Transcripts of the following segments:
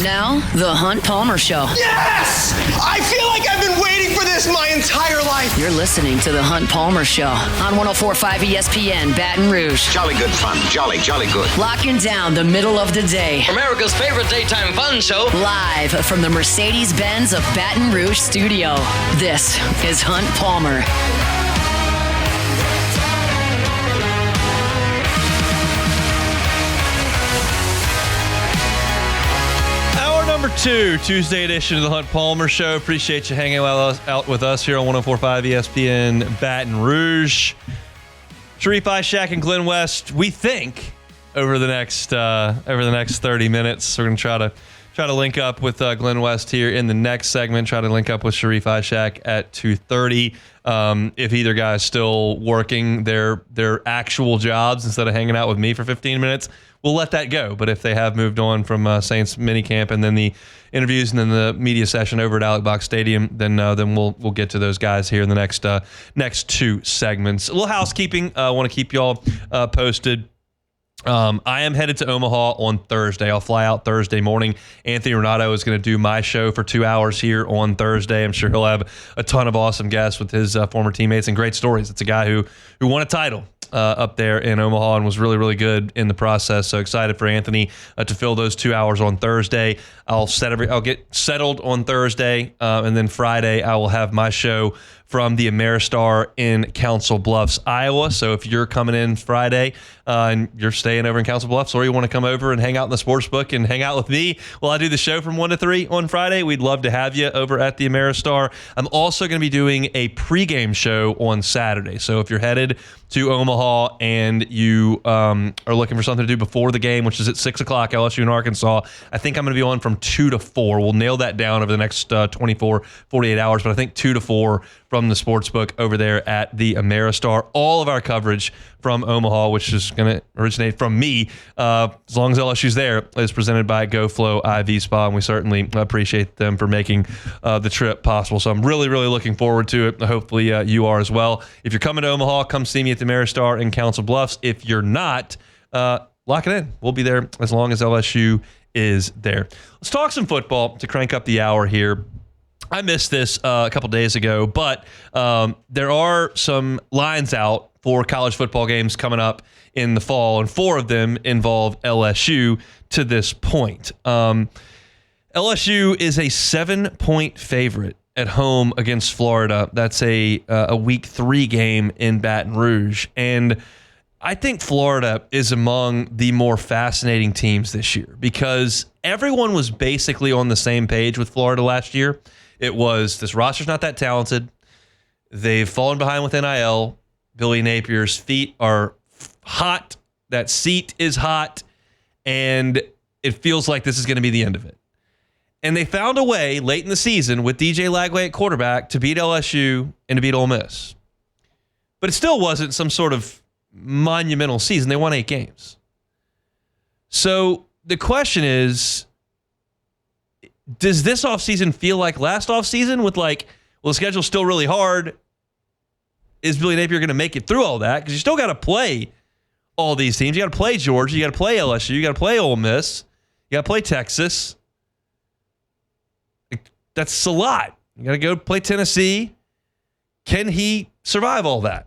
Now, The Hunt Palmer Show. Yes! I feel like I've been waiting for this my entire life. You're listening to The Hunt Palmer Show on 104.5 ESPN Baton Rouge. Jolly good fun. Jolly good. Locking down the middle of the day. America's favorite daytime fun show. Live from the Mercedes-Benz of Baton Rouge studio. This is Hunt Palmer. Number 2, Tuesday edition of the Hunt Palmer Show. Appreciate you hanging out with us here on 104.5 ESPN Baton Rouge. Sharief, Ishaq, and Glen West. We think over the next 30 minutes, we're going to try to link up with Glen West here in the next segment. Try to link up with Sharief, Ishaq at 2:30. If either guy is still working their actual jobs instead of hanging out with me for 15 minutes, we'll let that go. But if they have moved on from Saints minicamp and then the interviews and then the media session over at Alec Box Stadium, then we'll get to those guys here in the next two segments. A little housekeeping. I want to keep y'all posted. I am headed to Omaha on Thursday. I'll fly out Thursday morning. Anthony Renato is going to do my show for 2 hours here on Thursday. I'm sure he'll have a ton of awesome guests with his former teammates and great stories. It's a guy who won a title up there in Omaha and was really, really good in the process. So excited for Anthony to fill those 2 hours on Thursday. I'll get settled on Thursday, and then Friday I will have my show from the Ameristar in Council Bluffs, Iowa. So if you're coming in Friday and you're staying over in Council Bluffs, or you want to come over and hang out in the sports book and hang out with me while I do the show from 1 to 3 on Friday, we'd love to have you over at the Ameristar. I'm also going to be doing a pregame show on Saturday. So if you're headed to Omaha and you are looking for something to do before the game, which is at 6 o'clock, LSU and Arkansas, I think I'm going to be on from 2 to 4. We'll nail that down over the next 48 hours, but I think 2 to 4 from the sportsbook over there at the Ameristar. All of our coverage from Omaha, which is going to originate from me, as long as LSU's there, is presented by GoFlow IV Spa, and we certainly appreciate them for making the trip possible. So I'm really, really looking forward to it. Hopefully you are as well. If you're coming to Omaha, come see me at the Ameristar in Council Bluffs. If you're not, lock it in. We'll be there as long as LSU is there. Let's talk some football to crank up the hour here. I missed this a couple days ago, but there are some lines out for college football games coming up in the fall, and 4 of them involve LSU to this point. LSU is a 7-point favorite at home against Florida. That's a week 3 game in Baton Rouge, and I think Florida is among the more fascinating teams this year because everyone was basically on the same page with Florida last year. It was, this roster's not that talented. They've fallen behind with NIL. Billy Napier's feet are hot. That seat is hot. And it feels like this is going to be the end of it. And they found a way late in the season with DJ Lagway at quarterback to beat LSU and to beat Ole Miss. But it still wasn't some sort of monumental season. They won 8 games. So the question is, does this offseason feel like last offseason with the schedule's still really hard? Is Billy Napier going to make it through all that? Because you still got to play all these teams. You got to play Georgia. You got to play LSU. You got to play Ole Miss. You got to play Texas. That's a lot. You got to go play Tennessee. Can he survive all that?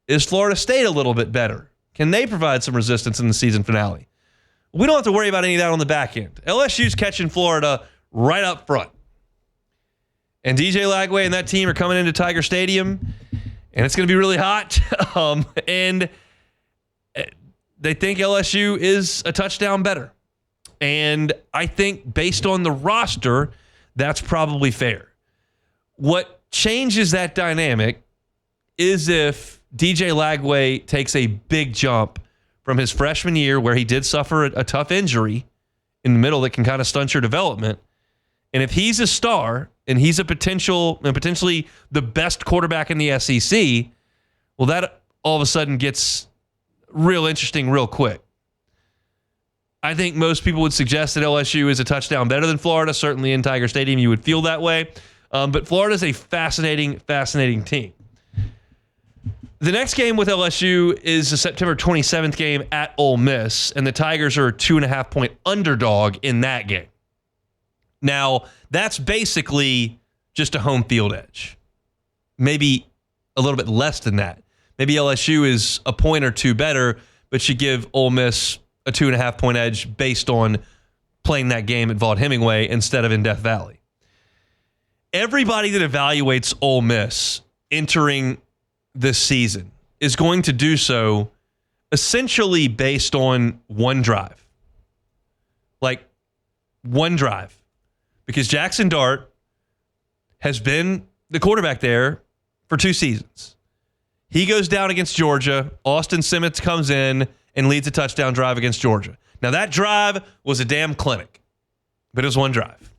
Is Florida State a little bit better? Can they provide some resistance in the season finale? We don't have to worry about any of that on the back end. LSU's catching Florida right up front. And DJ Lagway and that team are coming into Tiger Stadium, and it's going to be really hot. And they think LSU is a touchdown better. And I think based on the roster, that's probably fair. What changes that dynamic is if DJ Lagway takes a big jump from his freshman year where he did suffer a tough injury in the middle that can kind of stunt your development. And if he's a star and he's potentially the best quarterback in the SEC, well, that all of a sudden gets real interesting real quick. I think most people would suggest that LSU is a touchdown better than Florida. Certainly in Tiger Stadium, you would feel that way. But Florida is a fascinating team. The next game with LSU is the September 27th game at Ole Miss, and the Tigers are a 2.5-point underdog in that game. Now, that's basically just a home field edge. Maybe a little bit less than that. Maybe LSU is a point or two better, but should give Ole Miss a 2.5-point edge based on playing that game at Vaught-Hemingway instead of in Death Valley. Everybody that evaluates Ole Miss entering this season is going to do so essentially based on one drive. Like one drive. Because Jackson Dart has been the quarterback there for 2 seasons. He goes down against Georgia. Austin Simmons comes in and leads a touchdown drive against Georgia. Now, that drive was a damn clinic, but it was one drive.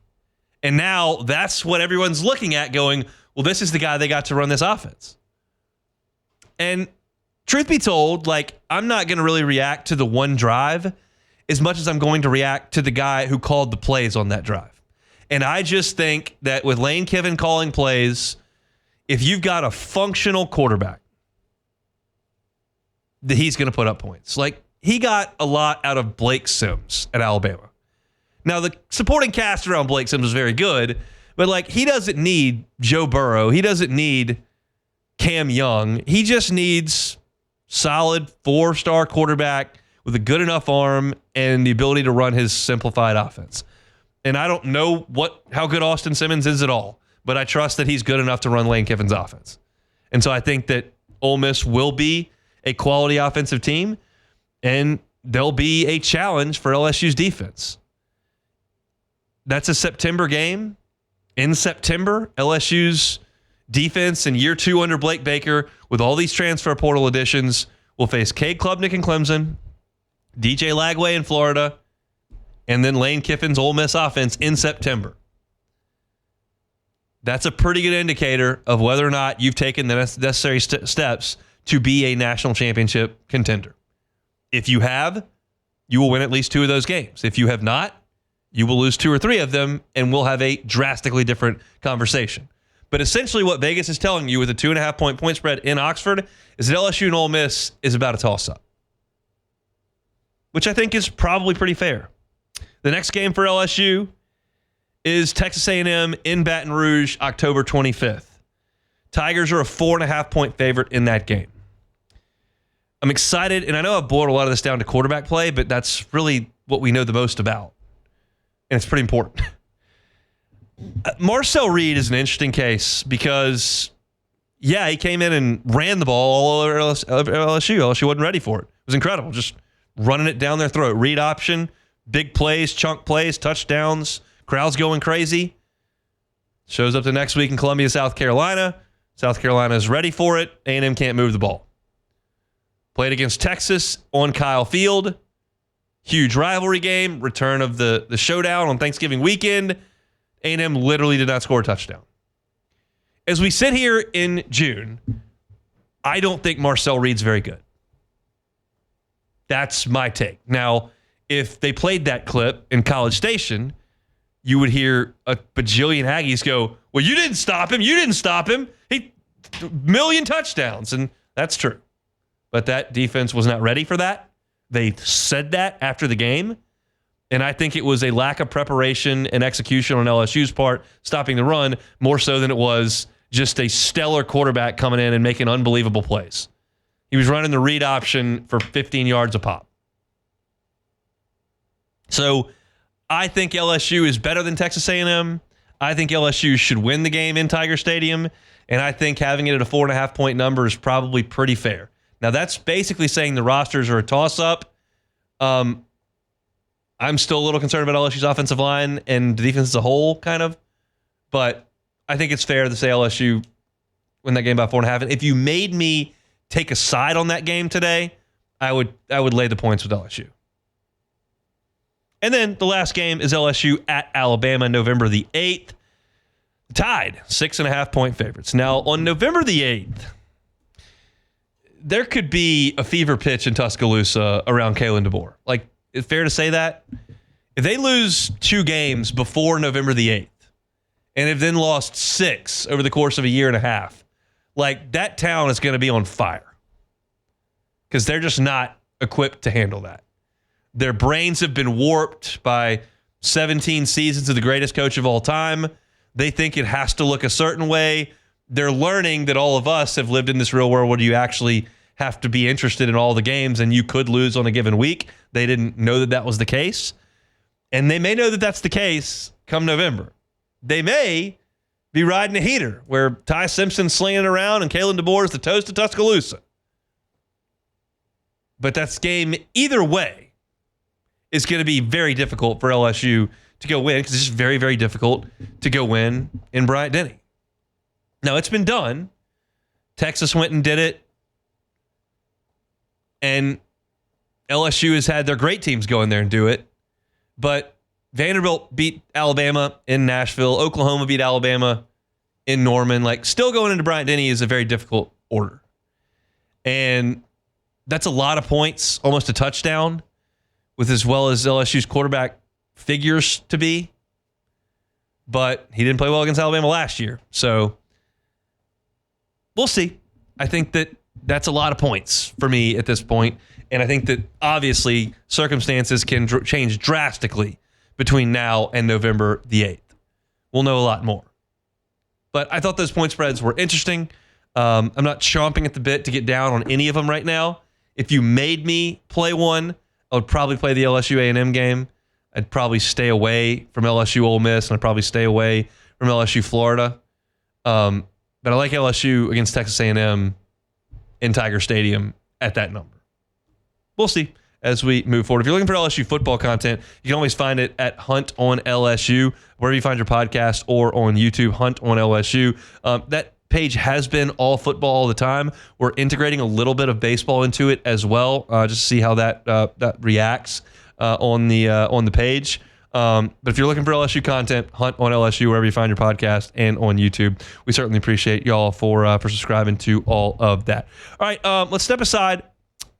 And now that's what everyone's looking at going, well, this is the guy they got to run this offense. And truth be told, like, I'm not going to really react to the one drive as much as I'm going to react to the guy who called the plays on that drive. And I just think that with Lane Kiffin calling plays, if you've got a functional quarterback, that he's going to put up points. Like, he got a lot out of Blake Sims at Alabama. Now, the supporting cast around Blake Sims is very good, but, like, he doesn't need Joe Burrow. He doesn't need Cam Young. He just needs solid 4-star quarterback with a good enough arm and the ability to run his simplified offense. And I don't know how good Austin Simmons is at all, but I trust that he's good enough to run Lane Kiffin's offense. And so I think that Ole Miss will be a quality offensive team, and they'll be a challenge for LSU's defense. That's a September game. In September, LSU's defense in year 2 under Blake Baker, with all these transfer portal additions, will face Cade Klubnik in Clemson, DJ Lagway in Florida, and then Lane Kiffin's Ole Miss offense in September. That's a pretty good indicator of whether or not you've taken the necessary steps to be a national championship contender. If you have, you will win at least 2 of those games. If you have not, you will lose 2 or 3 of them, and we'll have a drastically different conversation. But essentially what Vegas is telling you with a 2.5-point spread in Oxford is that LSU and Ole Miss is about a toss-up, which I think is probably pretty fair. The next game for LSU is Texas A&M in Baton Rouge, October 25th. Tigers are a 4.5-point favorite in that game. I'm excited, and I know I've boiled a lot of this down to quarterback play, but that's really what we know the most about, and it's pretty important. Marcel Reed is an interesting case because, yeah, he came in and ran the ball all over LSU. LSU wasn't ready for it. It was incredible, just running it down their throat. Read option, big plays, chunk plays, touchdowns, crowds going crazy. Shows up the next week in Columbia, South Carolina. South Carolina is ready for it. A&M can't move the ball. Played against Texas on Kyle Field. Huge rivalry game. Return of the showdown on Thanksgiving weekend. A&M literally did not score a touchdown. As we sit here in June, I don't think Marcel Reed's very good. That's my take. Now, if they played that clip in College Station, you would hear a bajillion Aggies go, well, you didn't stop him. You didn't stop him. He million touchdowns. And that's true. But that defense was not ready for that. They said that after the game. And I think it was a lack of preparation and execution on LSU's part, stopping the run, more so than it was just a stellar quarterback coming in and making unbelievable plays. He was running the read option for 15 yards a pop. So I think LSU is better than Texas A&M. I think LSU should win the game in Tiger Stadium. And I think having it at a 4.5-point number is probably pretty fair. Now, that's basically saying the rosters are a toss-up. I'm still a little concerned about LSU's offensive line and the defense as a whole, kind of. But I think it's fair to say LSU win that game by 4.5. And if you made me take a side on that game today, I would lay the points with LSU. And then the last game is LSU at Alabama, November the 8th. Tied, 6.5-point favorites. Now, on November the 8th, there could be a fever pitch in Tuscaloosa around Kalen DeBoer. Like, it's fair to say that? If they lose 2 games before November the 8th, and have then lost 6 over the course of a year and a half, like, that town is going to be on fire. Because they're just not equipped to handle that. Their brains have been warped by 17 seasons of the greatest coach of all time. They think it has to look a certain way. They're learning that all of us have lived in this real world where you actually have to be interested in all the games and you could lose on a given week. They didn't know that that was the case. And they may know that that's the case come November. They may be riding a heater where Ty Simpson's slinging it around and Kalen DeBoer is the toast of Tuscaloosa. But that's game either way is going to be very difficult for LSU to go win because it's just very, very difficult to go win in Bryant-Denny. Now, it's been done. Texas went and did it. And LSU has had their great teams go in there and do it. But Vanderbilt beat Alabama in Nashville. Oklahoma beat Alabama in Norman. Like, still going into Bryant-Denny is a very difficult order. And that's a lot of points, almost a touchdown, with as well as LSU's quarterback figures to be. But he didn't play well against Alabama last year. So we'll see. I think that that's a lot of points for me at this point. And I think that obviously circumstances can change drastically between now and November the 8th. We'll know a lot more. But I thought those point spreads were interesting. I'm not chomping at the bit to get down on any of them right now. If you made me play one, I would probably play the LSU A&M game. I'd probably stay away from LSU Ole Miss, and I'd probably stay away from LSU Florida. But I like LSU against Texas A&M in Tiger Stadium at that number. We'll see as we move forward. If you're looking for LSU football content, you can always find it at Hunt on LSU, wherever you find your podcast, or on YouTube, Hunt on LSU. That page has been all football all the time. We're integrating a little bit of baseball into it as well, just to see how that reacts on the page. But if you're looking for LSU content, Hunt on LSU, wherever you find your podcast, and on YouTube. We certainly appreciate y'all for subscribing to all of that. All right, let's step aside.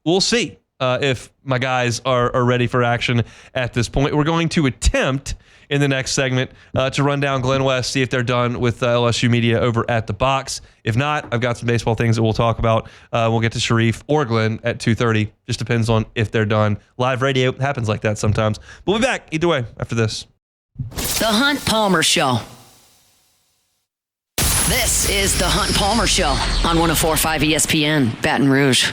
We'll see if my guys are ready for action at this point. We're going to attempt in the next segment to run down Glen West, see if they're done with LSU media over at the box. If not, I've got some baseball things that we'll talk about. We'll get to Sharief or Glen at 2:30. Just depends on if they're done. Live radio happens like that sometimes. We'll be back either way after this. The Hunt Palmer Show. This is the Hunt Palmer Show on 104.5 ESPN, Baton Rouge.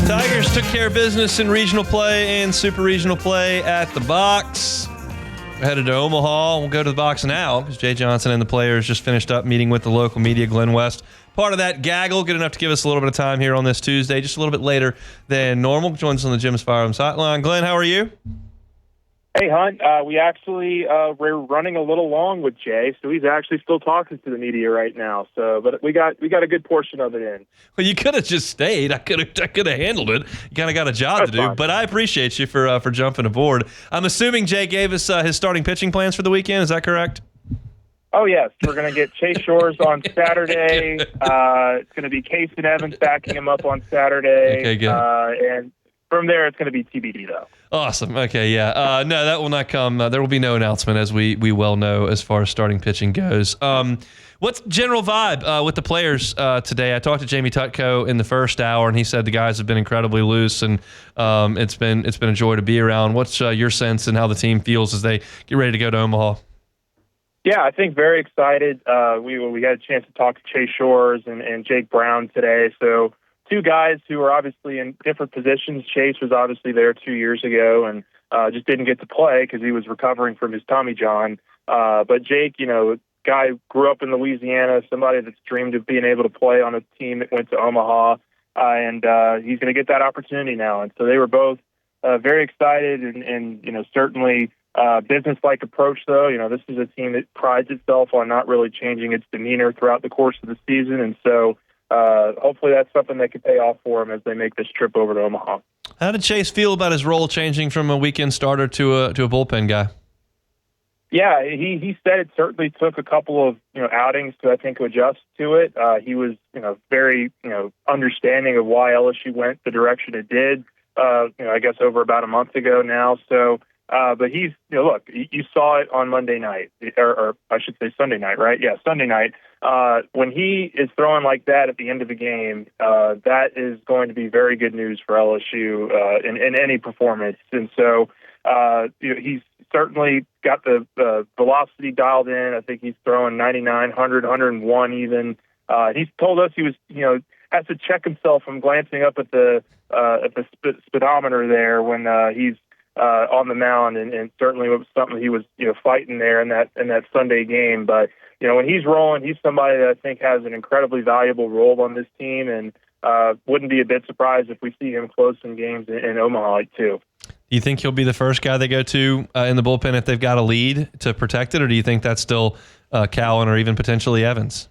Tigers took care of business in regional play and super regional play at the box. We're headed to Omaha. We'll go to the box now because Jay Johnson and the players just finished up meeting with the local media, Glen West. Part of that gaggle, good enough to give us a little bit of time here on this Tuesday, just a little bit later than normal. Joins us on the Jim's Firearms Hotline. Glenn, how are you? Hey, Hunt. We actually we're running a little long with Jay, so he's actually still talking to the media right now. So, but we got a good portion of it in. Well, you could have just stayed. I could have handled it. You kind of got a job to do. Fine. But I appreciate you for jumping aboard. I'm assuming Jay gave us his starting pitching plans for the weekend. Is that correct? Oh yes, we're going to get Chase Shores on Saturday. It's going to be Case and Evans backing him up on Saturday. Okay, good. And from there, it's going to be TBD though. Awesome. Okay, yeah. No, that will not come. There will be no announcement, as we well know, as far as starting pitching goes. What's the general vibe with the players today? I talked to Jamie Tutko in the first hour, and he said the guys have been incredibly loose, and it's been a joy to be around. What's your sense and how the team feels as they get ready to go to Omaha? Yeah, I think very excited. We had a chance to talk to Chase Shores and Jake Brown today, so two guys who are obviously in different positions. Chase was obviously there 2 years ago and just didn't get to play because he was recovering from his Tommy John. But Jake, guy grew up in Louisiana, somebody that's dreamed of being able to play on a team that went to Omaha, and he's going to get that opportunity now. And so they were both very excited and certainly business-like approach, though. This is a team that prides itself on not really changing its demeanor throughout the course of the season. And so hopefully that's something that could pay off for him as they make this trip over to Omaha. How did Chase feel about his role changing from a weekend starter to a bullpen guy? Yeah, he said it certainly took a couple of outings to, I think, adjust to it. He was very understanding of why LSU went the direction it did. I guess over about a month ago now. So, but he's look, you saw it on Monday night, or I should say Sunday night, right? Yeah, Sunday night. When he is throwing like that at the end of the game, that is going to be very good news for LSU in any performance. And so he's certainly got the velocity dialed in. I think he's throwing 99, 100, 101 even. He's told us he was, has to check himself from glancing up at the speedometer there when he's on the mound, and certainly it was something he was fighting there in that Sunday game. But when he's rolling, he's somebody that I think has an incredibly valuable role on this team, and wouldn't be a bit surprised if we see him close some games in Omaha too. Do you think he'll be the first guy they go to in the bullpen if they've got a lead to protect it, or do you think that's still Cowan or even potentially Evans?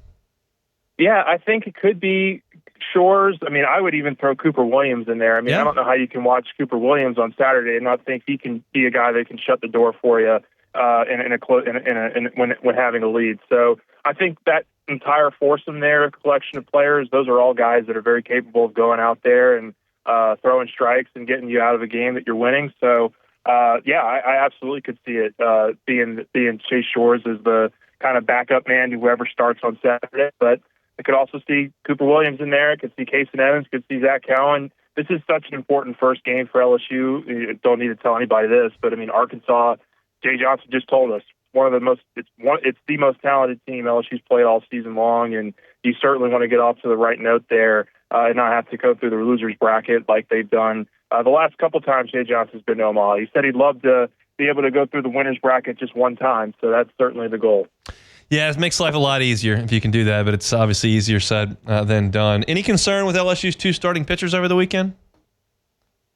Yeah, I think it could be Shores. I mean, I would even throw Cooper Williams in there. I mean, I don't know how you can watch Cooper Williams on Saturday and not think he can be a guy that can shut the door for you when having a lead. So I think that entire foursome there, a collection of players, those are all guys that are very capable of going out there and throwing strikes and getting you out of a game that you're winning. So, I absolutely could see it being Chase Shores as the kind of backup man to whoever starts on Saturday. But I could also see Cooper Williams in there. I could see Kason Evans. Could see Zach Cowan. This is such an important first game for LSU. You don't need to tell anybody this, but I mean, Arkansas. Jay Johnson just told us it's the most talented team LSU's played all season long, and you certainly want to get off to the right note there and not have to go through the losers bracket like they've done the last couple times Jay Johnson's been to Omaha. He said he'd love to be able to go through the winners bracket just one time, so that's certainly the goal. Yeah, it makes life a lot easier if you can do that, but it's obviously easier said than done. Any concern with LSU's two starting pitchers over the weekend?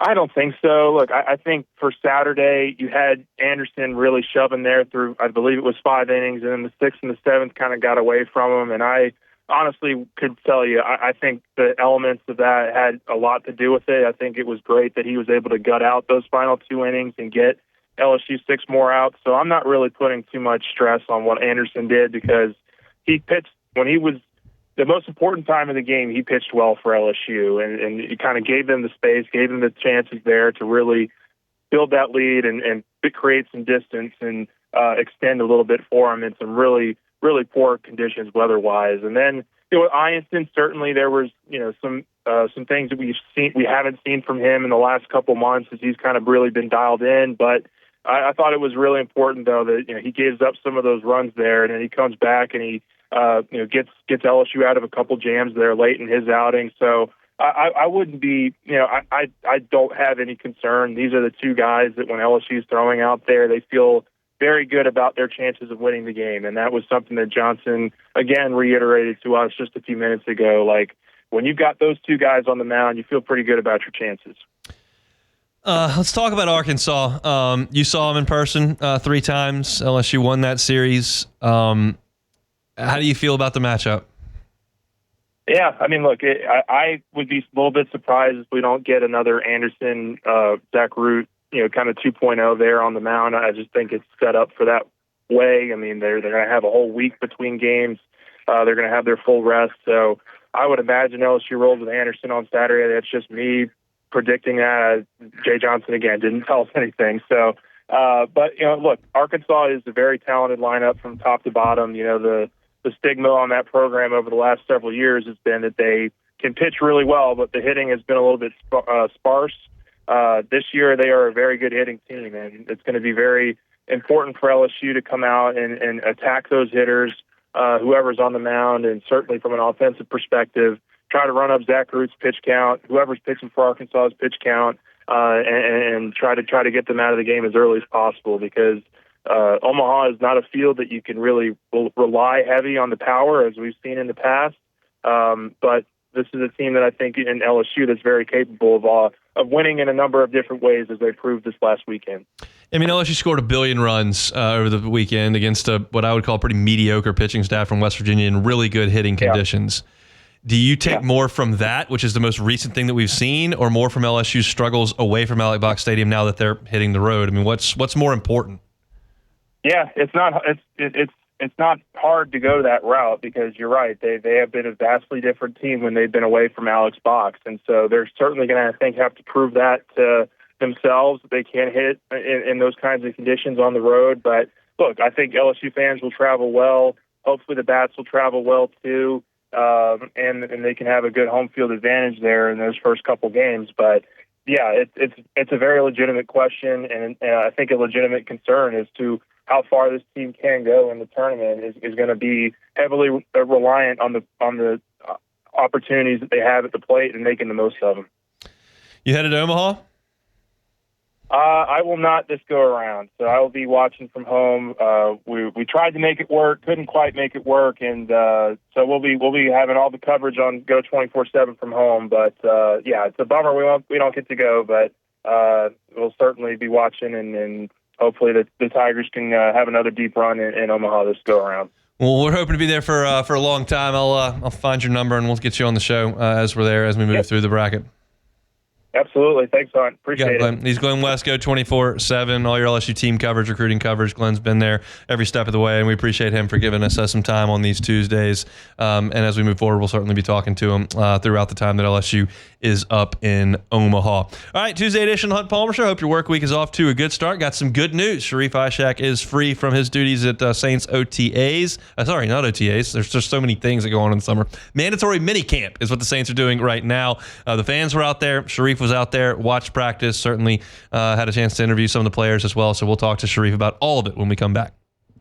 I don't think so. Look, I think for Saturday, you had Anderson really shoving there through, I believe it was 5 innings, and then the 6th and the 7th kind of got away from him. And I honestly could tell you, I think the elements of that had a lot to do with it. I think it was great that he was able to gut out those final 2 innings and get LSU 6 more outs. So I'm not really putting too much stress on what Anderson did, because he pitched when he was the most important time of the game. He pitched well for LSU, and he kind of gave them the space, gave them the chances there to really build that lead and create some distance and extend a little bit for them in some really, really poor conditions weather-wise. And then with Ianson, certainly there was some things that we haven't seen from him in the last couple months as he's kind of really been dialed in. But I thought it was really important though that he gives up some of those runs there, and then he comes back and he gets LSU out of a couple jams there late in his outing. So I wouldn't be, I don't have any concern. These are the 2 guys that when LSU is throwing out there, they feel very good about their chances of winning the game. And that was something that Johnson, again, reiterated to us just a few minutes ago. Like, when you've got those 2 guys on the mound, you feel pretty good about your chances. Let's talk about Arkansas. You saw them in person 3 times. LSU won that series. How do you feel about the matchup? Yeah, I mean, look, I would be a little bit surprised if we don't get another Anderson, Zach Root, kind of 2.0 there on the mound. I just think it's set up for that way. I mean, they're going to have a whole week between games. They're going to have their full rest. So I would imagine LSU rolls with Anderson on Saturday. That's just me predicting that. Jay Johnson, again, didn't tell us anything. So, but, look, Arkansas is a very talented lineup from top to bottom. The stigma on that program over the last several years has been that they can pitch really well, but the hitting has been a little bit sparse. This year, they are a very good hitting team, and it's going to be very important for LSU to come out and attack those hitters, whoever's on the mound, and certainly from an offensive perspective, try to run up Zach Root's pitch count, whoever's pitching for Arkansas's pitch count, and try to get them out of the game as early as possible, because Omaha is not a field that you can really rely heavy on the power as we've seen in the past. But this is a team that I think in LSU that's very capable of winning in a number of different ways, as they proved this last weekend. I mean, LSU scored 1 billion runs over the weekend against what I would call a pretty mediocre pitching staff from West Virginia in really good hitting conditions. Do you take more from that, which is the most recent thing that we've seen, or more from LSU's struggles away from Ally Box Stadium now that they're hitting the road? I mean, what's more important? Yeah, it's not hard to go that route because you're right. They have been a vastly different team when they've been away from Alex Box, and so they're certainly going to, I think, have to prove that to themselves that they can hit in those kinds of conditions on the road. But look, I think LSU fans will travel well. Hopefully, the Bats will travel well too, and they can have a good home field advantage there in those first couple games. But yeah, it's a very legitimate question, and I think a legitimate concern as to how far this team can go in the tournament is going to be heavily reliant on the opportunities that they have at the plate and making the most of them. You headed to Omaha? I will not this go around, so I will be watching from home. We tried to make it work, couldn't quite make it work, and so we'll be having all the coverage on Go 24/7 from home. But yeah, it's a bummer we don't get to go, but we'll certainly be watching, and hopefully the Tigers can have another deep run in Omaha this go around. Well, we're hoping to be there for a long time. I'll find your number and we'll get you on the show as we're there as we move through the bracket. Absolutely. Thanks, Hunt. Appreciate it. He's Glen West, Go 24/7, all your LSU team coverage, recruiting coverage. Glen's been there every step of the way, and we appreciate him for giving us some time on these Tuesdays. And as we move forward, we'll certainly be talking to him throughout the time that LSU is up in Omaha. All right, Tuesday edition of the Hunt Palmer Show. Hope your work week is off to a good start. Got some good news. Sharief Ishaq is free from his duties at Saints OTAs. Sorry, not OTAs. There's just so many things that go on in the summer. Mandatory minicamp is what the Saints are doing right now. The fans were out there. Sharief was out there, watched practice, certainly had a chance to interview some of the players as well. So we'll talk to Sharief about all of it when we come back.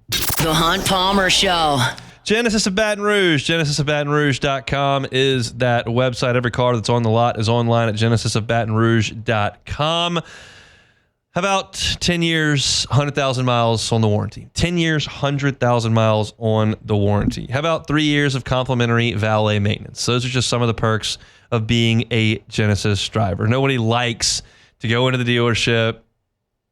The Hunt Palmer Show. Genesis of Baton Rouge. GenesisofBatonRouge.com is that website. Every car that's on the lot is online at GenesisofBatonRouge.com. How about 10 years, 100,000 miles on the warranty? 10 years, 100,000 miles on the warranty. How about 3 years of complimentary valet maintenance? Those are just some of the perks of being a Genesis driver. Nobody likes to go into the dealership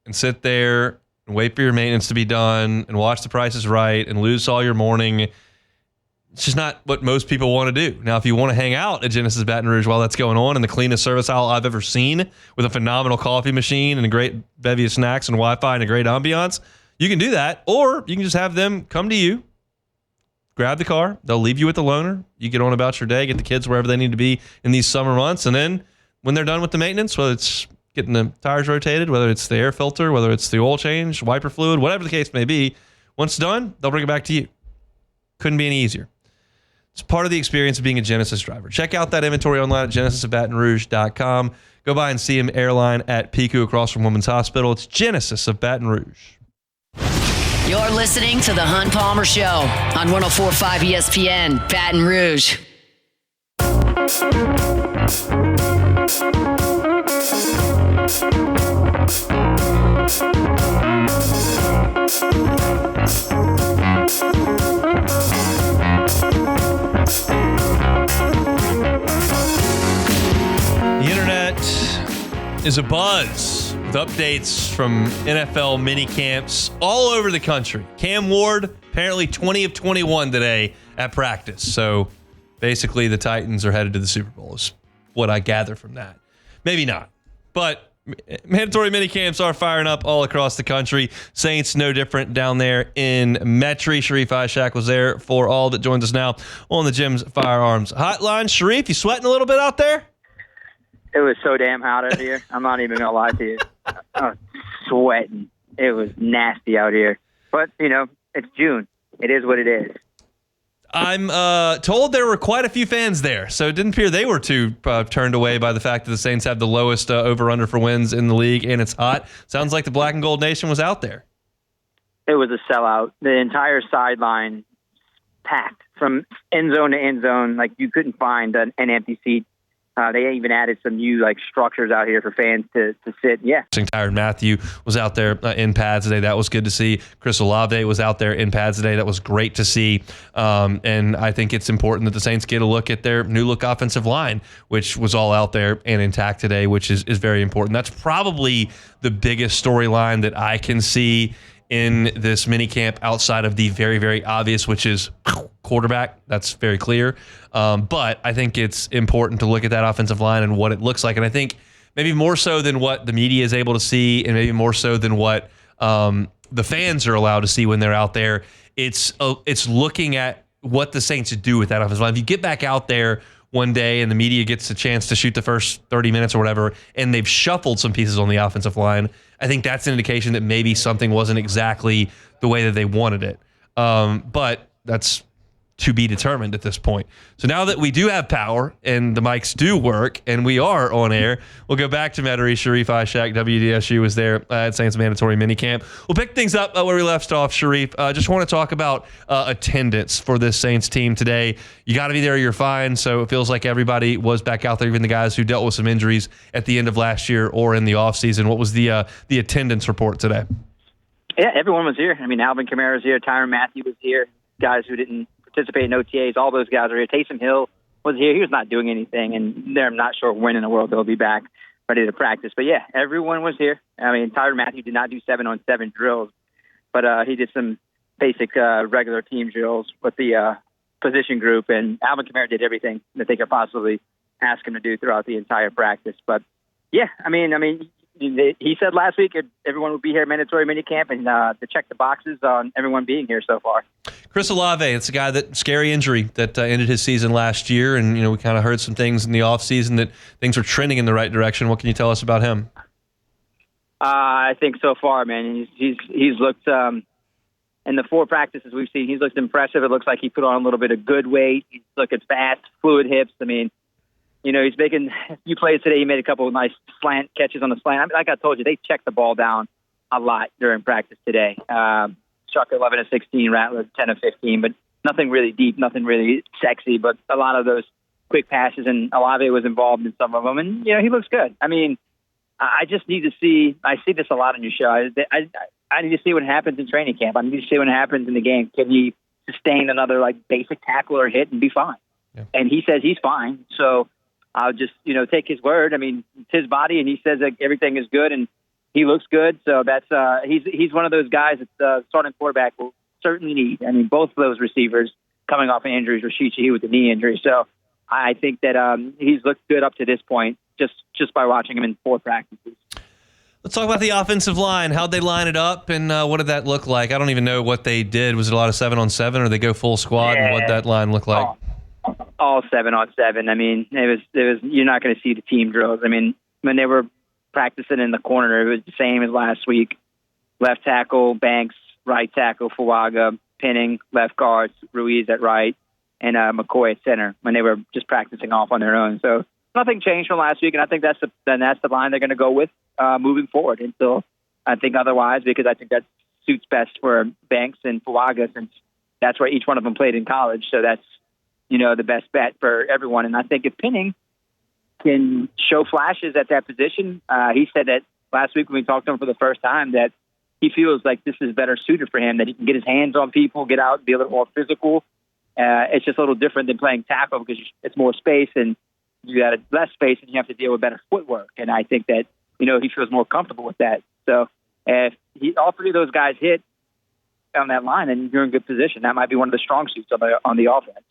and sit there and wait for your maintenance to be done and watch the prices right and lose all your morning. It's just not what most people want to do. Now, if you want to hang out at Genesis Baton Rouge while that's going on in the cleanest service aisle I've ever seen with a phenomenal coffee machine and a great bevy of snacks and Wi-Fi and a great ambiance, you can do that. Or you can just have them come to you, grab the car. They'll leave you with the loaner. You get on about your day, get the kids wherever they need to be in these summer months. And then when they're done with the maintenance, whether it's getting the tires rotated, whether it's the air filter, whether it's the oil change, wiper fluid, whatever the case may be, once done, they'll bring it back to you. Couldn't be any easier. It's part of the experience of being a Genesis driver. Check out that inventory online at GenesisofBatonRouge.com. Go by and see him airline at Pico across from Women's Hospital. It's Genesis of Baton Rouge. You're listening to The Hunt Palmer Show on 104.5 ESPN, Baton Rouge. The internet is abuzz with updates from NFL mini camps all over the country. Cam Ward, apparently 20 of 21 today at practice. So basically the Titans are headed to the Super Bowl is what I gather from that. Maybe not, but mandatory mini camps are firing up all across the country. Saints no different down there in Metri. Sharief Ishaq was there for all that joins us now on the Jim's Firearms Hotline. Sharief, you sweating a little bit out there? It was so damn hot out here. I'm not even going to lie to you. I was sweating. It was nasty out here. But, you know, it's June. It is what it is. I'm told there were quite a few fans there, so it didn't appear they were too turned away by the fact that the Saints have the lowest over-under for wins in the league, and it's hot. Sounds like the Black and Gold Nation was out there. It was a sellout. The entire sideline packed from end zone to end zone. Like, you couldn't find an empty seat. They even added some new structures out here for fans to sit. Yeah. Tyrann Mathieu was out there in pads today. That was good to see. Chris Olave was out there in pads today. That was great to see. And I think it's important that the Saints get a look at their new look offensive line, which was all out there and intact today, which is very important. That's probably the biggest storyline that I can see in this minicamp outside of the very, very obvious, which is quarterback. That's very clear. But I think it's important to look at that offensive line and what it looks like. And I think maybe more so than what the media is able to see and maybe more so than what the fans are allowed to see when they're out there. It's looking at what the Saints do with that offensive line. If you get back out there one day and the media gets a chance to shoot the first 30 minutes or whatever, and they've shuffled some pieces on the offensive line, I think that's an indication that maybe something wasn't exactly the way that they wanted it. But that's to be determined at this point. So now that we do have power and the mics do work and we are on air, we'll go back to Metairie. Sharief, Ishaq, WDSU was there at Saints Mandatory Minicamp. We'll pick things up where we left off, Sharief. Just want to talk about attendance for this Saints team today. You got to be there, you're fine. So it feels like everybody was back out there, even the guys who dealt with some injuries at the end of last year or in the offseason. What was the attendance report today? Yeah, everyone was here. I mean, Alvin Kamara was here. Tyrann Mathieu was here. Guys who didn't participate in OTAs, all those guys were here. Taysom Hill was here. He was not doing anything, and I'm not sure when in the world they'll be back ready to practice. But, yeah, everyone was here. I mean, Tyrann Mathieu did not do 7-on-7 drills, but he did some basic regular team drills with the position group, and Alvin Kamara did everything that they could possibly ask him to do throughout the entire practice. But, yeah, I mean, he said last week everyone would be here at mandatory minicamp and to check the boxes on everyone being here so far. Chris Olave, it's a guy that scary injury that ended his season last year, and we kind of heard some things in the offseason that things were trending in the right direction. What can you tell us about him? I think so far, man, he's looked in the 4 practices we've seen, he's looked impressive. It looks like he put on a little bit of good weight. He's looking fast, fluid hips. I mean, he's making a few plays today. He made a couple of nice slant catches on the slant. I mean, like I told you, they checked the ball down a lot during practice today. Chuck 11-16, Rattler 10-15, but nothing really deep, nothing really sexy, but a lot of those quick passes, and Olave was involved in some of them, and he looks good. I mean, I just need to see. I see this a lot in your show. I need to see what happens in training camp. I need to see what happens in the game. Can he sustain another basic tackle or hit and be fine? Yeah. And he says he's fine, so I'll just take his word. I mean, it's his body, and he says that everything is good, and he looks good. So that's he's one of those guys that the starting quarterback will certainly need. I mean, both of those receivers coming off of injuries, Rashid Shaheed with the knee injury. So I think that he's looked good up to this point just by watching him in 4 practices. Let's talk about the offensive line. How'd they line it up, and what did that look like? I don't even know what they did. Was it a lot of 7-on-7, or they go full squad? Yeah. And what that line look like? All 7-on-7. I mean, it was. You're not going to see the team drills. I mean, when they were practicing in the corner, it was the same as last week. Left tackle, Banks. Right tackle, Fuaga. Pinning. Left guard, Ruiz at right. And McCoy at center when they were just practicing off on their own. So nothing changed from last week, and I think that's the line they're going to go with moving forward until I think otherwise, because I think that suits best for Banks and Fuaga, since that's where each one of them played in college. So that's the best bet for everyone. And I think if Pinning can show flashes at that position, he said that last week when we talked to him for the first time, that he feels like this is better suited for him, that he can get his hands on people, get out, be a little more physical. It's just a little different than playing tackle because it's more space and you got less space and you have to deal with better footwork. And I think that, he feels more comfortable with that. So if all 3 of those guys hit on that line, and you're in good position, that might be one of the strong suits on the offense.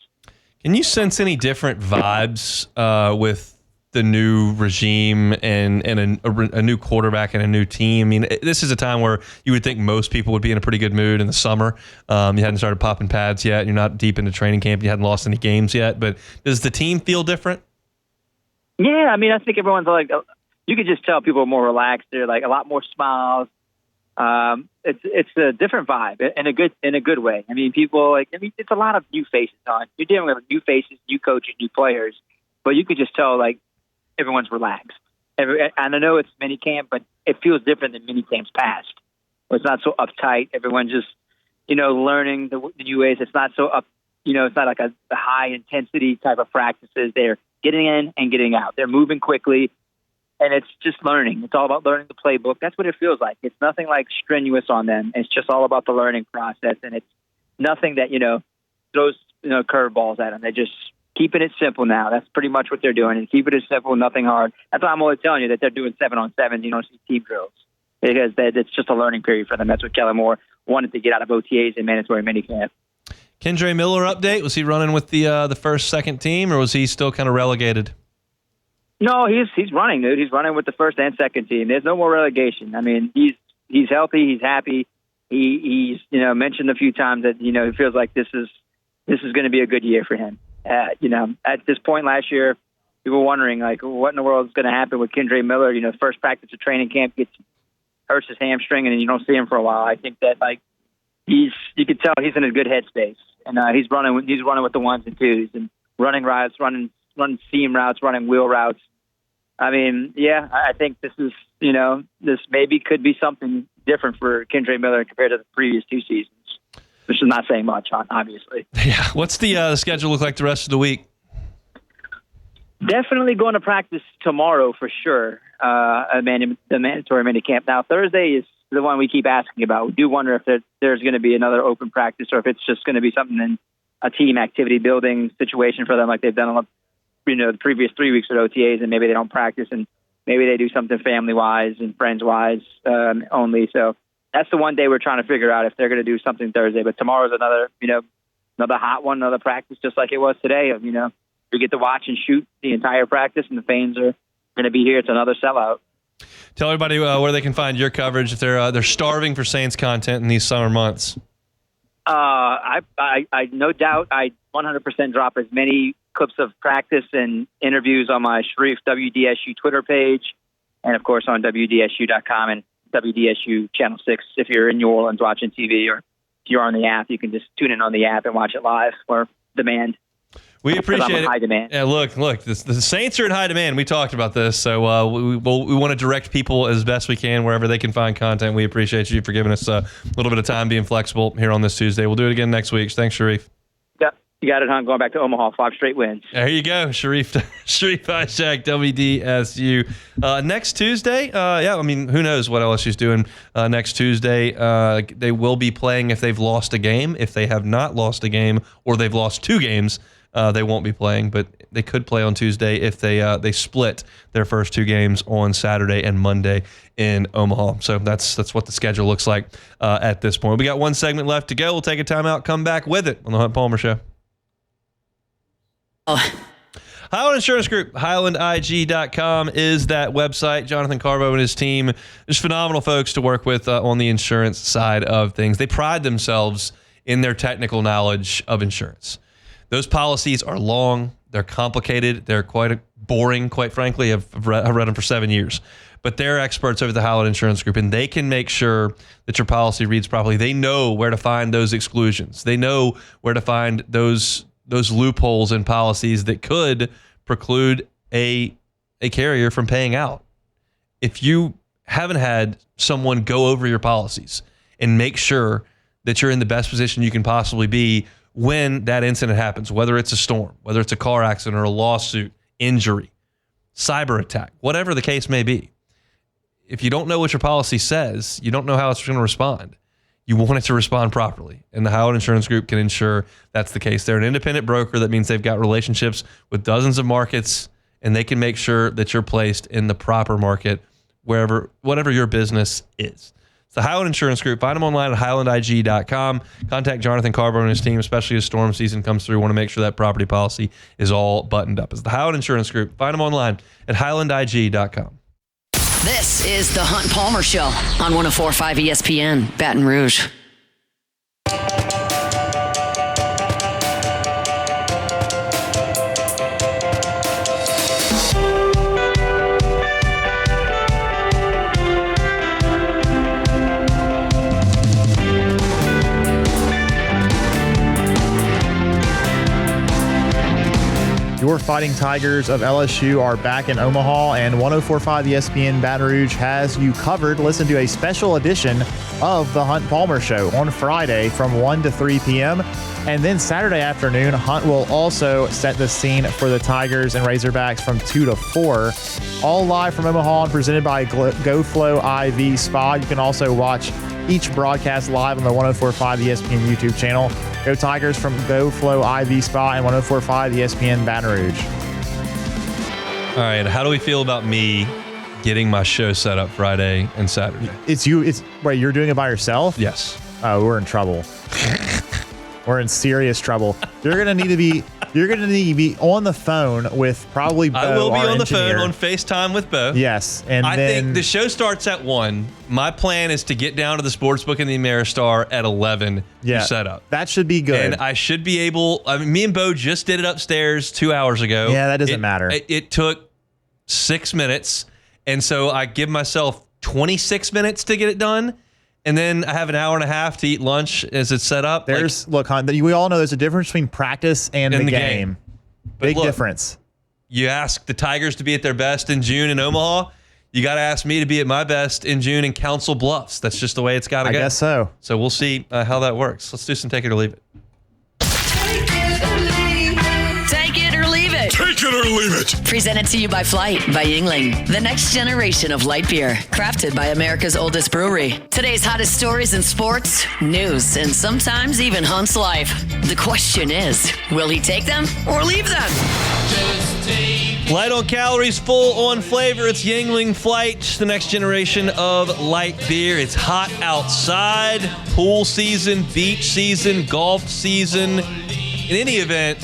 Can you sense any different vibes with the new regime and a new quarterback and a new team? I mean, this is a time where you would think most people would be in a pretty good mood in the summer. You hadn't started popping pads yet. You're not deep into training camp. You hadn't lost any games yet. But does the team feel different? Yeah, I mean, I think everyone's you could just tell people are more relaxed. They're a lot more smiles. It's a different vibe in a good way. I mean, people it's a lot of new faces on. You're dealing with new faces, new coaches, new players, but you could just tell everyone's relaxed. And I know it's minicamp, but it feels different than minicamps past. It's not so uptight. Everyone's just learning the new ways. It's not so up. It's not like a high intensity type of practices. They're getting in and getting out. They're moving quickly. And it's just learning. It's all about learning the playbook. That's what it feels like. It's nothing strenuous on them. It's just all about the learning process. And it's nothing that, throws, curveballs at them. They're just keeping it simple now. That's pretty much what they're doing. And keep it as simple, nothing hard. That's why I'm always telling you that they're doing 7-on-7. You don't see team drills. Because it's just a learning period for them. That's what Kellen Moore wanted to get out of OTAs and mandatory minicamp. Kendre Miller update. Was he running with the first, second team, or was he still kind of relegated? No, he's running, dude. He's running with the first and second team. There's no more relegation. I mean, he's healthy. He's happy. he's mentioned a few times that he feels like this is going to be a good year for him. At this point last year, people were wondering like what in the world is going to happen with Kendre Miller. First practice of training camp hurts his hamstring, and then you don't see him for a while. I think that you could tell he's in a good headspace, and he's running with the ones and twos and running routes, running seam routes, running wheel routes. I mean, yeah, I think this is this maybe could be something different for Kendre Miller compared to the previous 2 seasons, which is not saying much, obviously. Yeah. What's the schedule look like the rest of the week? Definitely going to practice tomorrow for sure. The mandatory mini camp. Now Thursday is the one we keep asking about. We do wonder if there's going to be another open practice or if it's just going to be something in a team activity building situation for them, like they've done the previous 3 weeks at OTAs, and maybe they don't practice and maybe they do something family wise and friends wise only. So that's the one day we're trying to figure out if they're going to do something Thursday. But tomorrow's another hot one, another practice, just like it was today. We get to watch and shoot the entire practice, and the fans are going to be here. It's another sellout. Tell everybody where they can find your coverage if they're starving for Saints content in these summer months. I no doubt I 100% drop as many clips of practice and interviews on my Sharief WDSU Twitter page, and of course on WDSU.com and WDSU Channel 6 if you're in New Orleans watching TV, or if you're on the app, you can just tune in on the app and watch it live or demand. We appreciate it. High demand. Yeah, look. The Saints are in high demand. We talked about this, so we want to direct people as best we can wherever they can find content. We appreciate you for giving us a little bit of time, being flexible here on this Tuesday. We'll do it again next week. Thanks, Sharief. Yeah, you got it, hon. Going back to Omaha, 5 straight wins. There you go, Sharief Ishaq, WDSU. Next Tuesday, who knows what LSU's doing next Tuesday. They will be playing if they've lost a game. If they have not lost a game or they've lost 2 games, they won't be playing, but they could play on Tuesday if they split their first 2 games on Saturday and Monday in Omaha. So that's what the schedule looks like at this point. We got 1 segment left to go. We'll take a timeout, come back with it on the Hunt Palmer Show. Highland Insurance Group, HighlandIG.com is that website. Jonathan Carbo and his team, just phenomenal folks to work with on the insurance side of things. They pride themselves in their technical knowledge of insurance. Those policies are long, they're complicated, they're quite boring, quite frankly. I've read them for 7 years. But they're experts over the Highland Insurance Group, and they can make sure that your policy reads properly. They know where to find those exclusions. They know where to find those loopholes in policies that could preclude a carrier from paying out. If you haven't had someone go over your policies and make sure that you're in the best position you can possibly be when that incident happens, whether it's a storm, whether it's a car accident or a lawsuit, injury, cyber attack, whatever the case may be. If you don't know what your policy says, you don't know how it's going to respond. You want it to respond properly. And the Howard Insurance Group can ensure that's the case. They're an independent broker. That means they've got relationships with dozens of markets, and they can make sure that you're placed in the proper market whatever your business is. It's the Highland Insurance Group. Find them online at HighlandIG.com. Contact Jonathan Carver and his team, especially as storm season comes through. Want to make sure that property policy is all buttoned up. It's the Highland Insurance Group. Find them online at HighlandIG.com. This is the Hunt Palmer Show on 104.5 ESPN, Baton Rouge. Your Fighting Tigers of LSU are back in Omaha, and 104.5 ESPN Baton Rouge has you covered. Listen to a special edition of the Hunt Palmer Show on Friday from 1 to 3 p.m. And then Saturday afternoon, Hunt will also set the scene for the Tigers and Razorbacks from 2 to 4. All live from Omaha and presented by GoFlow IV Spa. You can also watch each broadcast live on the 104.5 ESPN YouTube channel. Go Tigers from GoFlow IV Spa and 104.5 ESPN Baton Rouge. All right, how do we feel about me getting my show set up Friday and Saturday? Wait, you're doing it by yourself? Yes. Oh, we're in trouble. We're in serious trouble. You're going to need to be You're going to need to be on the phone with probably Bo, I will be our on the engineer. phone on FaceTime with Bo. Yes. And I then think the show starts at 1. My plan is to get down to the Sportsbook in the Ameristar at 11 to set up. That should be good. And I should be able, me and Bo just did it upstairs 2 hours ago. Yeah, that doesn't matter. It took 6 minutes. And so I give myself 26 minutes to get it done. And then I have an hour and a half to eat lunch as it's set up. Look, hon, we all know there's a difference between practice and the game. Big look, difference. You ask the Tigers to be at their best in June in Omaha. You got to ask me to be at my best in June in Council Bluffs. That's just the way it's got to go. I guess so. So we'll see how that works. Let's do some Take It or Leave It. Take it or leave it. Take it or leave it. Presented to you by Flight by Yingling, the next generation of light beer, crafted by America's oldest brewery. Today's hottest stories in sports, news, and sometimes even Hunt's life. The question is, will he take them or leave them? Light on calories, full on flavor. It's Yingling Flight, the next generation of light beer. It's hot outside, pool season, beach season, golf season. In any event,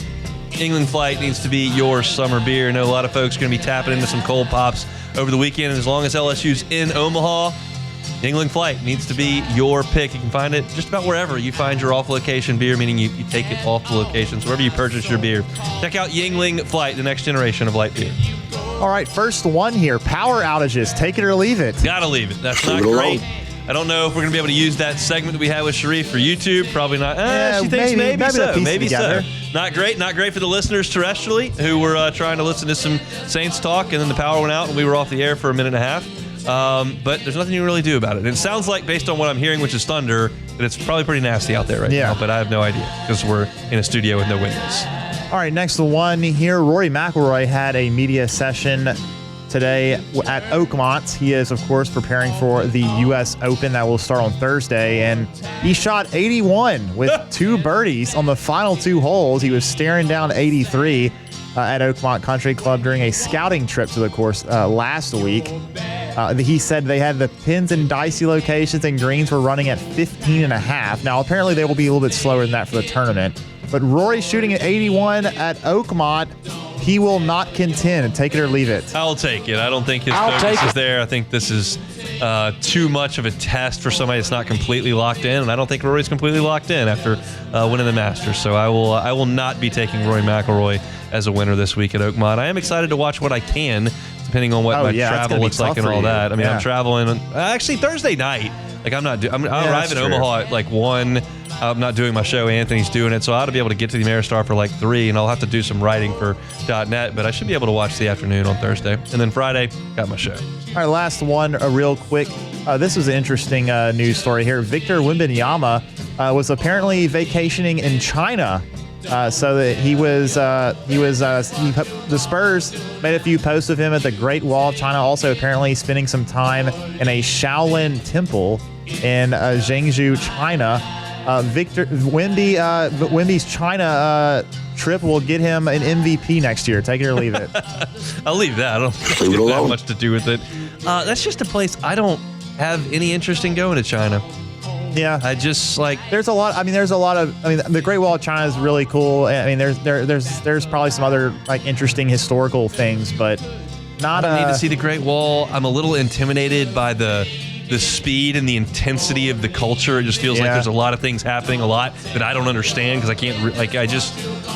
Yingling Flight needs to be your summer beer. I know a lot of folks are going to be tapping into some cold pops over the weekend. And as long as LSU's in Omaha, Yingling Flight needs to be your pick. You can find it just about wherever you find your off-location beer, meaning you take it off the locations, wherever you purchase your beer. Check out Yingling Flight, the next generation of light beer. All right, first one here. Power outages. Take it or leave it. Gotta leave it. That's not great. I don't know if we're going to be able to use that segment that we had with Sharief for YouTube. Probably not. She thinks maybe so. Maybe so. Not great. Not great for the listeners terrestrially who were trying to listen to some Saints talk, and then the power went out and we were off the air for a minute and a half. But there's nothing you can really do about it. And it sounds like, based on what I'm hearing, which is thunder, that it's probably pretty nasty out there right now. But I have no idea because we're in a studio with no windows. All right, next one here. Rory McIlroy had a media session today at Oakmont. He is, of course, preparing for the U.S. Open that will start on Thursday. And he shot 81 with 2 birdies on the final 2 holes. He was staring down 83 at Oakmont Country Club during a scouting trip to the course last week. He said they had the pins and dicey locations and greens were running at 15.5. Now, apparently they will be a little bit slower than that for the tournament. But Rory shooting at 81 at Oakmont, he will not contend. Take it or leave it. I'll take it. I don't think his focus is there. I think this is too much of a test for somebody that's not completely locked in, and I don't think Rory's completely locked in after winning the Masters. So I will not be taking Rory McIlroy as a winner this week at Oakmont. I am excited to watch what I can, depending on what my travel looks like and all that. I mean, I'm traveling actually Thursday night. Like I'll arrive in Omaha at like 1. I'm not doing my show. Anthony's doing it. So I ought to be able to get to the Ameristar for like 3, and I'll have to do some writing for .net, but I should be able to watch the afternoon on Thursday. And then Friday, got my show. All right, last one, real quick. This was an interesting news story here. Victor Wembanyama was apparently vacationing in China. So that the Spurs made a few posts of him at the Great Wall of China. Also, apparently spending some time in a Shaolin temple in Zhengzhou, China. Wemby's China trip will get him an MVP next year. Take it or leave it. I'll leave that. I don't think it have much to do with it. That's just a place I don't have any interest in going to China. Yeah, I just like. There's a lot. I mean, the Great Wall of China is really cool. I mean, there's probably some other like interesting historical things, but not. I need to see the Great Wall. I'm a little intimidated by the speed and the intensity of the culture. It just feels like there's a lot of things happening, a lot that I don't understand because I can't.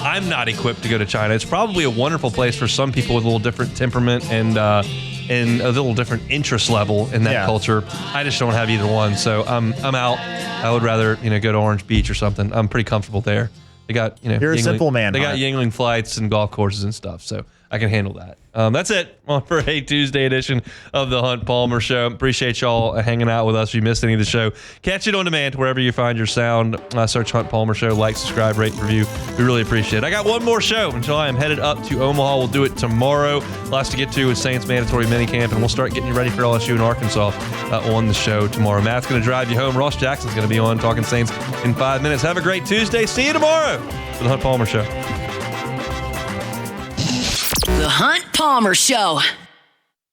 I'm not equipped to go to China. It's probably a wonderful place for some people with a little different temperament and a little different interest level in that culture. I just don't have either one, so I'm out. I would rather go to Orange Beach or something. I'm pretty comfortable there. They got You're a simple man. They got Yingling flights and golf courses and stuff, so I can handle that. That's it for a Tuesday edition of the Hunt Palmer Show. Appreciate y'all hanging out with us. If you missed any of the show, catch it on demand wherever you find your sound. Search Hunt Palmer Show. Like, subscribe, rate, review. We really appreciate it. I got one more show until I am headed up to Omaha. We'll do it tomorrow. Lots to get to with Saints mandatory minicamp, and we'll start getting you ready for LSU and Arkansas on the show tomorrow. Matt's going to drive you home. Ross Jackson's going to be on talking Saints in 5 minutes. Have a great Tuesday. See you tomorrow for the Hunt Palmer Show. The Hunt Palmer Show.